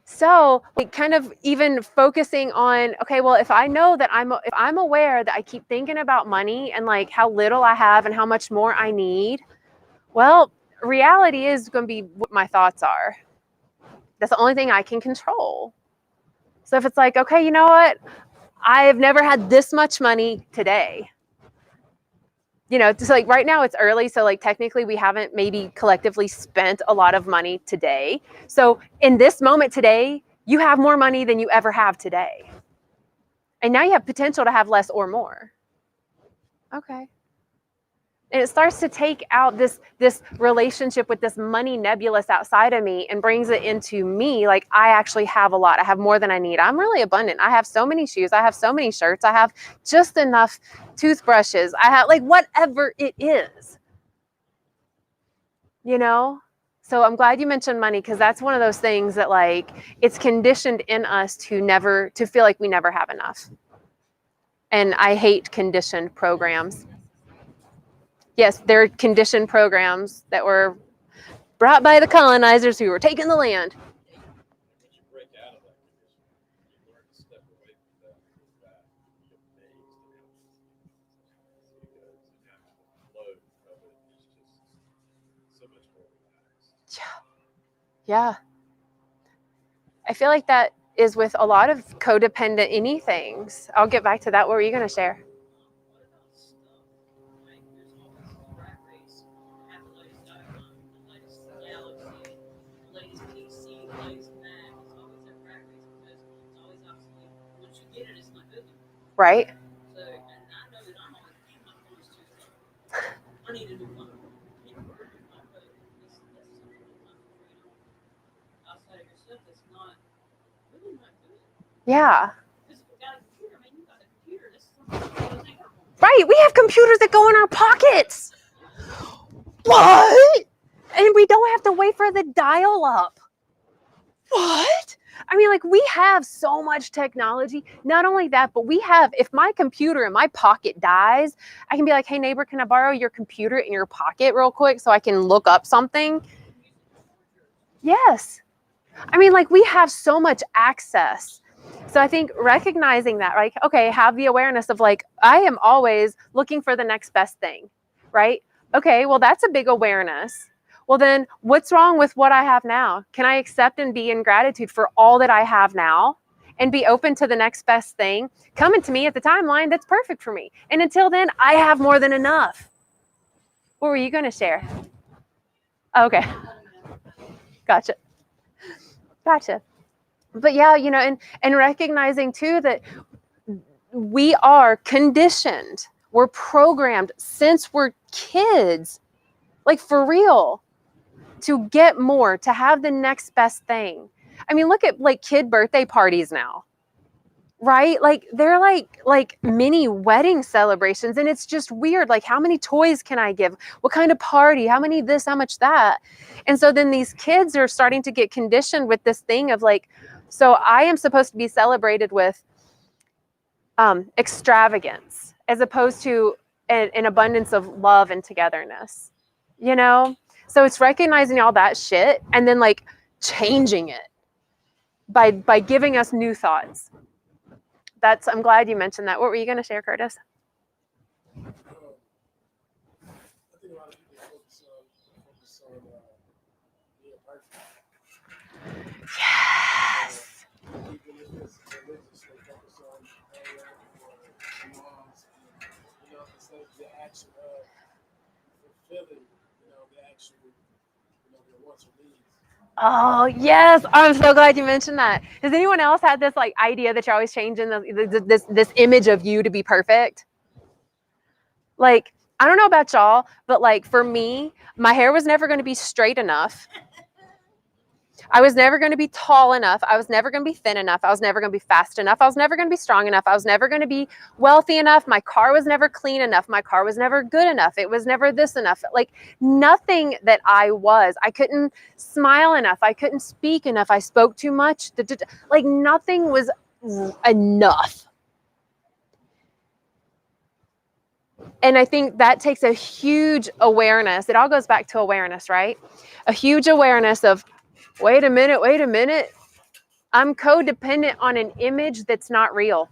So like kind of even focusing on, okay, well, if I know that if I'm aware that I keep thinking about money and like how little I have and how much more I need, well, reality is going to be what my thoughts are. That's the only thing I can control. So if it's like, okay, you know what? I've never had this much money today. you know, just like right now it's early. So like technically we haven't maybe collectively spent a lot of money today. So in this moment today, you have more money than you ever have today. And now you have potential to have less or more. Okay. And it starts to take out this relationship with this money nebulous outside of me and brings it into me. Like, I actually have a lot. I have more than I need. I'm really abundant. I have so many shoes. I have so many shirts. I have just enough toothbrushes. I have, like, whatever it is, you know? So I'm glad you mentioned money, because that's one of those things that, like, it's conditioned in us to feel like we never have enough. And I hate conditioned programs. Yes, they're conditioned programs that were brought by the colonizers who were taking the land. Once you break out of that condition, you learn to step away from that and go back. You get amazed at how it goes, and how the flow of it is just so much more relaxed. Yeah. I feel like that is with a lot of codependent anythings. I'll get back to that. What were you going to share? Right? So, and I know that I'm always keeping my phones too. I need a new phone. Outside of yourself, that's not really not good. Yeah. Because if you got a computer, man, you got a computer. That's something. Right. We have computers that go in our pockets. What? And we don't have to wait for the dial up. What? I mean, like, we have so much technology. Not only that, but we have, if my computer in my pocket dies, I can be like, hey, neighbor, can I borrow your computer in your pocket real quick so I can look up something? Yes. I mean, like, we have so much access. So I think recognizing that, like, okay, have the awareness of, like, I am always looking for the next best thing, right? Okay, well, that's a big awareness. Well, then what's wrong with what I have now? Can I accept and be in gratitude for all that I have now and be open to the next best thing coming to me at the timeline that's perfect for me? And until then, I have more than enough. What were you going to share? Okay. Gotcha. But yeah, you know, and recognizing too that we are conditioned, we're programmed since we're kids, like, for real, to get more, to have the next best thing. I mean, look at, like, kid birthday parties now, right? Like, they're like mini wedding celebrations, and it's just weird. Like, how many toys can I give? What kind of party? How many this, how much that? And so then these kids are starting to get conditioned with this thing of, like, so I am supposed to be celebrated with extravagance as opposed to an abundance of love and togetherness, you know? So it's recognizing all that shit and then, like, changing it by giving us new thoughts. I'm glad you mentioned that. What were you going to share, Curtis? I think a lot of people focus on being perfect. Yes. Even if it's religious, they focus on prayer or laws, instead of the action of fulfilling, the actual, their wants or needs. Oh, yes. I'm so glad you mentioned that. Has anyone else had this, like, idea that you're always changing this image of you to be perfect? Like, I don't know about y'all, but, like, for me, my hair was never going to be straight enough. I was never going to be tall enough. I was never going to be thin enough. I was never going to be fast enough. I was never going to be strong enough. I was never going to be wealthy enough. My car was never clean enough. My car was never good enough. It was never this enough. Like, nothing that I was. I couldn't smile enough. I couldn't speak enough. I spoke too much. Like, nothing was enough. And I think that takes a huge awareness. It all goes back to awareness, right? A huge awareness of, wait a minute. I'm codependent on an image that's not real.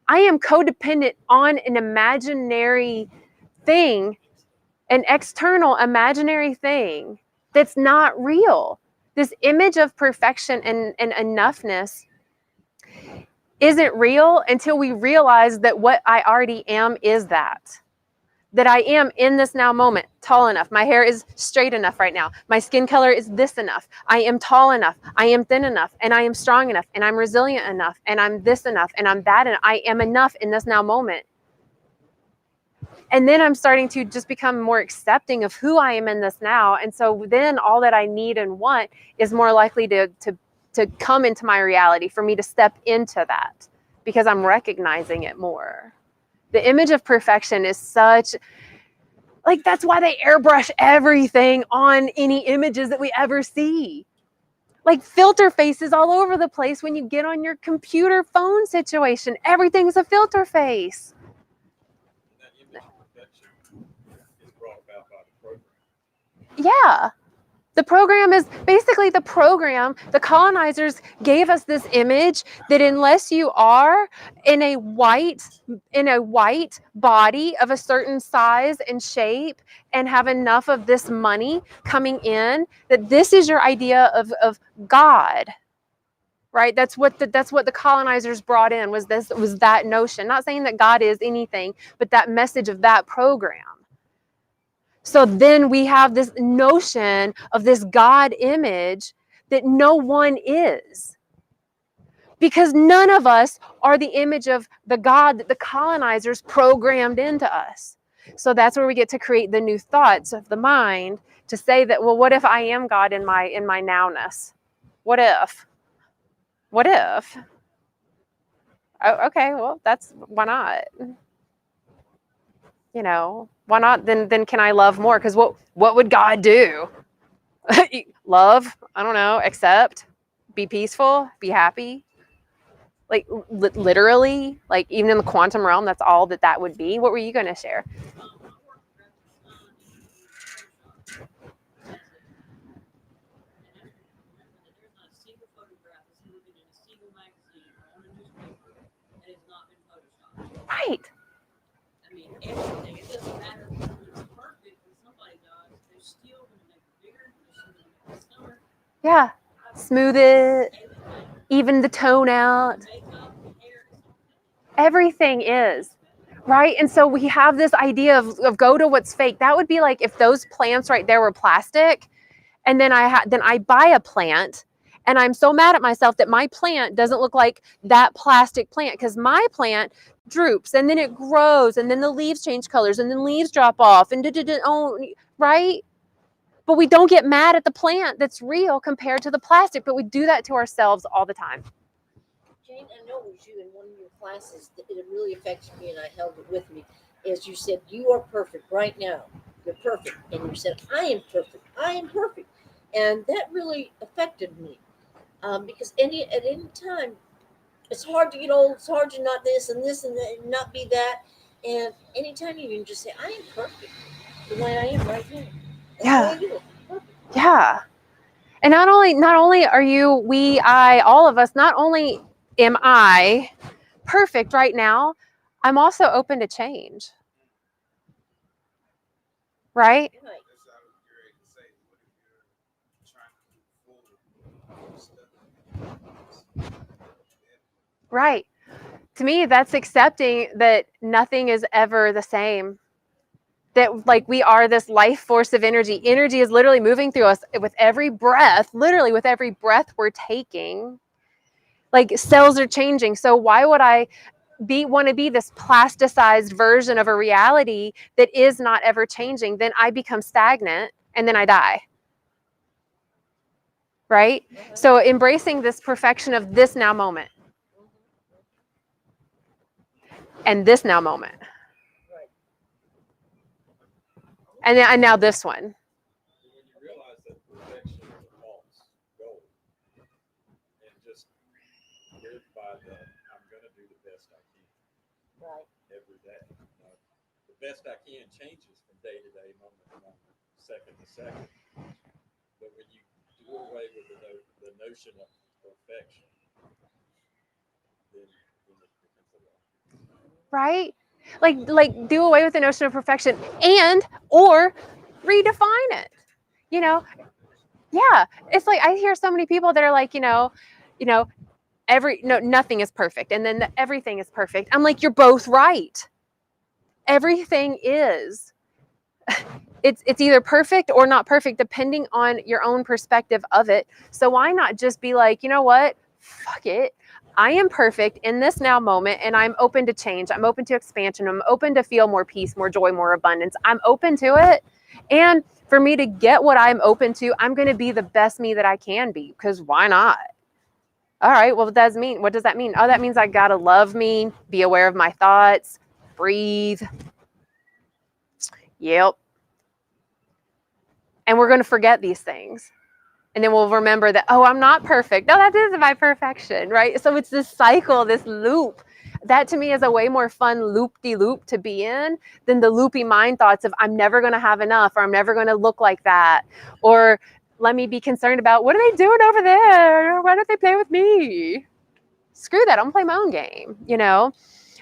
I am codependent on an imaginary thing, an external imaginary thing that's not real. This image of perfection and enoughness isn't real until we realize that what I already am is that. that I am in this now moment tall enough. My hair is straight enough right now. My skin color is this enough. I am tall enough. I am thin enough. And I am strong enough. And I'm resilient enough. And I'm this enough. And I'm that. And I am enough in this now moment. And then I'm starting to just become more accepting of who I am in this now. And so then all that I need and want is more likely to come into my reality, for me to step into that, because I'm recognizing it more. The image of perfection is such, like, that's why they airbrush everything on any images that we ever see. Like filter faces all over the place when you get on your computer phone situation. Everything's a filter face. And that image of perfection is brought about by the program. Yeah. The program is basically the program. The colonizers gave us this image that unless you are in a white body of a certain size and shape and have enough of this money coming in, that this is your idea of God. Right? That's what the colonizers brought in, was that notion. Not saying that God is anything, but that message of that program. So then we have this notion of this God image that no one is. Because none of us are the image of the God that the colonizers programmed into us. So that's where we get to create the new thoughts of the mind to say that, well, what if I am God in my nowness? What if? What if? Oh, okay, well, why not? You know, why not? Then can I love more? Because what would God do? Love? I don't know. Accept? Be peaceful? Be happy? Like literally? Like even in the quantum realm, that's all that would be? What were you going to share? I work for Photoshop. There's not a single photograph that's ever been in a single magazine or on a newspaper that has not been photoshopped. Right. I mean, everything. It doesn't matter if it's perfect when somebody does. They're still going to make it bigger. They're still going to make it slimmer. Yeah. Smooth it. Everything. Even the tone out. Makeup, hair, it's okay. Everything is. Right? And so we have this idea of go to what's fake. That would be like if those plants right there were plastic, and then I buy a plant, and I'm so mad at myself that my plant doesn't look like that plastic plant, because my plant droops and then it grows and then the leaves change colors and then leaves drop off and right? But we don't get mad at the plant that's real compared to the plastic, but we do that to ourselves all the time. Jane, I know it was you in one of your classes that it really affected me, and I held it with me. As you said, you are perfect right now. You're perfect. And you said, I am perfect. I am perfect. And that really affected me. Because at any time, it's hard to get old. It's hard to not this and that and not be that. And anytime you can just say, I am perfect the way I am right now. Yeah. That's the way I am. Perfect. Yeah. And not only are you, we, I, all of us, not only am I perfect right now, I'm also open to change. Right? Right. Right. To me, that's accepting that nothing is ever the same. That like we are this life force of energy. Energy is literally moving through us with every breath, literally with every breath we're taking. Like cells are changing. So why would I want to be this plasticized version of a reality that is not ever changing? Then I become stagnant and then I die. Right? So embracing this perfection of this now moment. And this now moment. And now this one. When you realize that perfection is a false goal, and just live by I'm going to do the best I can. Right. Every day. The best I can changes from day to day, moment to moment, second to second. But when you do away with the notion of perfection, then it becomes a lie. Right? Like do away with the notion of perfection or redefine it. You know? Yeah. It's like I hear so many people that are like, nothing is perfect and then everything is perfect. I'm like, you're both right. everything is. It's either perfect or not perfect, depending on your own perspective of it. So why not just be like, you know what? Fuck it. I am perfect in this now moment, and I'm open to change. I'm open to expansion. I'm open to feel more peace, more joy, more abundance. I'm open to it. And for me to get what I'm open to, I'm going to be the best me that I can be, because why not? All right, well, what does that mean? Oh, that means I got to love me, be aware of my thoughts, breathe. Yep. And we're going to forget these things. And then we'll remember that, oh, I'm not perfect. No, that is my perfection, right? So it's this cycle, this loop. That to me is a way more fun loop-de-loop to be in than the loopy mind thoughts of I'm never going to have enough, or I'm never going to look like that. Or let me be concerned about, what are they doing over there? Why don't they play with me? Screw that. I'm going to play my own game, you know?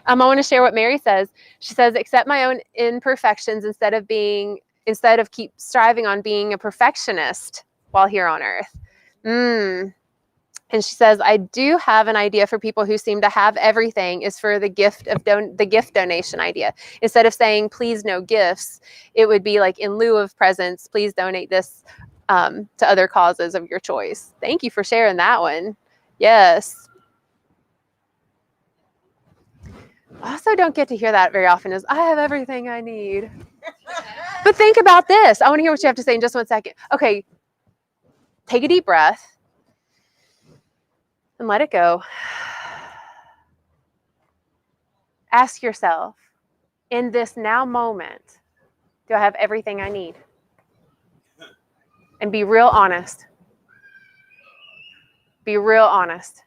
I want to share what Mary says. She says, accept my own imperfections instead of keep striving on being a perfectionist while here on earth. And she says, I do have an idea for people who seem to have everything, is for the gift donation idea. Instead of saying, please no gifts, it would be like, in lieu of presents, please donate this to other causes of your choice. Thank you for sharing that one. Yes. I also don't get to hear that very often, is I have everything I need. But think about this. I want to hear what you have to say in just 1 second. Okay. Take a deep breath and let it go. Ask yourself, in this now moment, do I have everything I need? And be real honest. Be real honest.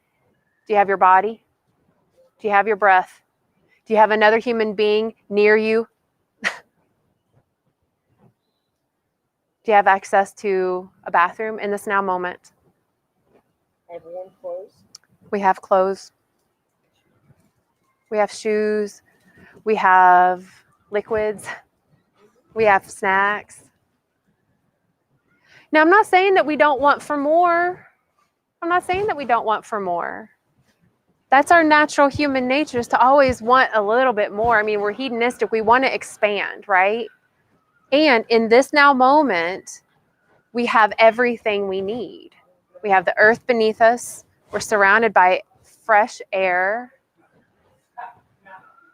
Do you have your body? Do you have your breath? Do you have another human being near you? Do you have access to a bathroom in this now moment? I have warm clothes. We have clothes. We have shoes. We have liquids. We have snacks. Now, I'm not saying that we don't want for more. I'm not saying that we don't want for more. That's our natural human nature, is to always want a little bit more. I mean, we're hedonistic. We want to expand, right? And in this now moment, we have everything we need. We have the earth beneath us. We're surrounded by fresh air.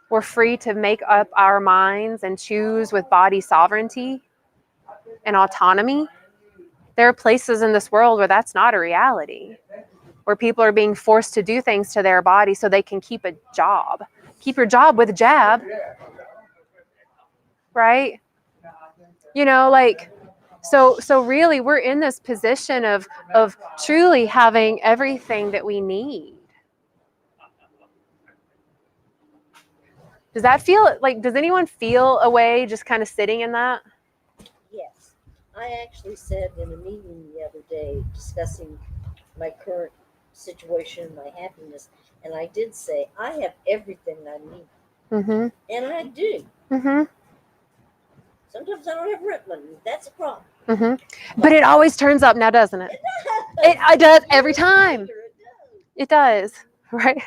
We're free to make up our minds and choose with body sovereignty and autonomy. There are places in this world where that's not a reality, where people are being forced to do things to their body so they can keep a job. Keep your job with a jab, right? You know, like, so really we're in this position of truly having everything that we need. Does that feel like, does anyone feel a way just kind of sitting in that? Yes. I actually said in a meeting the other day discussing my current situation, my happiness, and I did say, I have everything I need. Mm-hmm. And I do. Mm-hmm. Sometimes I don't have rent money. That's a problem. Mm-hmm. But it always turns up now, doesn't it? It does every time. It does. Right?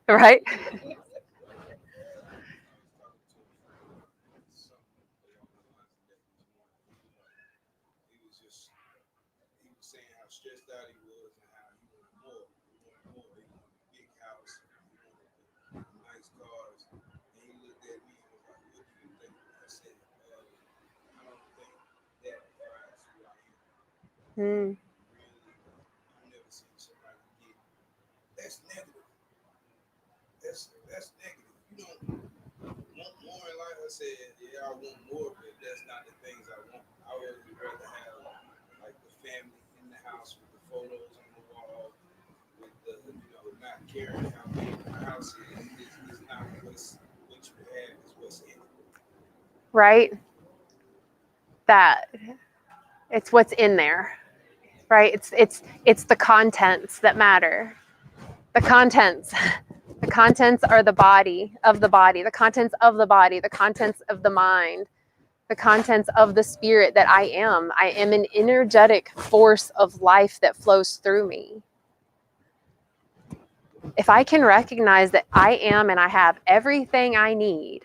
Right? He was saying how stressed out he was and how he wanted more. He wanted more. He wanted a big house. He wanted nice cars. And he looked at me and was like, what do you think? I said, I don't think that defines who I am. Mm. Really, I've never seen somebody get that's negative. That's negative. You don't want more in life. I said, yeah, I want more, but that's not the things I want. I would rather have like the family in the house with the photos on the wall, with the, not caring how big my house is. It's not what you have, it's what's in it. Right? That it's what's in there. Right? It's the contents that matter. The contents. The contents are the body, the contents of the body, the contents of the mind, the contents of the spirit that I am. I am an energetic force of life that flows through me. if I can recognize that I am and I have everything I need,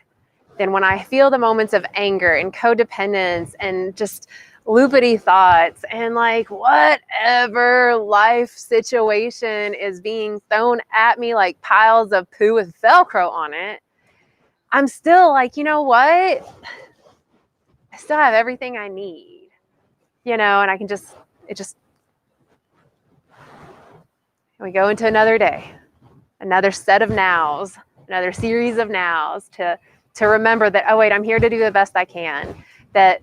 then when I feel the moments of anger and codependence and just loopity thoughts and like whatever life situation is being thrown at me like piles of poo with Velcro on it, I'm still like, you know what? I still have everything I need, and I can we go into another day, another set of nows, another series of nows to remember that, oh wait, I'm here to do the best I can, that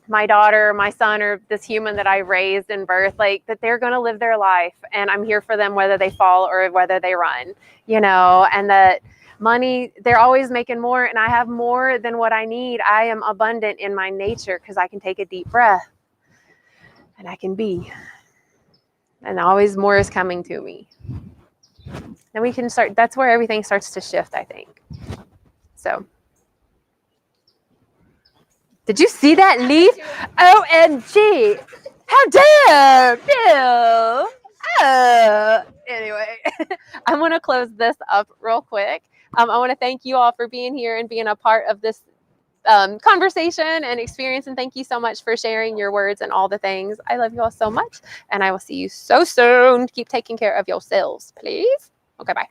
my daughter, my son, or this human that I raised and birthed, like that they're going to live their life and I'm here for them whether they fall or whether they run, and that money, they're always making more and I have more than what I need. I am abundant in my nature because I can take a deep breath and I can be. And always more is coming to me. Then we can start, that's where everything starts to shift, I think. So. Did you see that leaf? OMG. How dare Bill? Anyway, I'm going to close this up real quick. I want to thank you all for being here and being a part of this conversation and experience. And thank you so much for sharing your words and all the things. I love you all so much. And I will see you so soon. Keep taking care of yourselves, please. Okay, bye.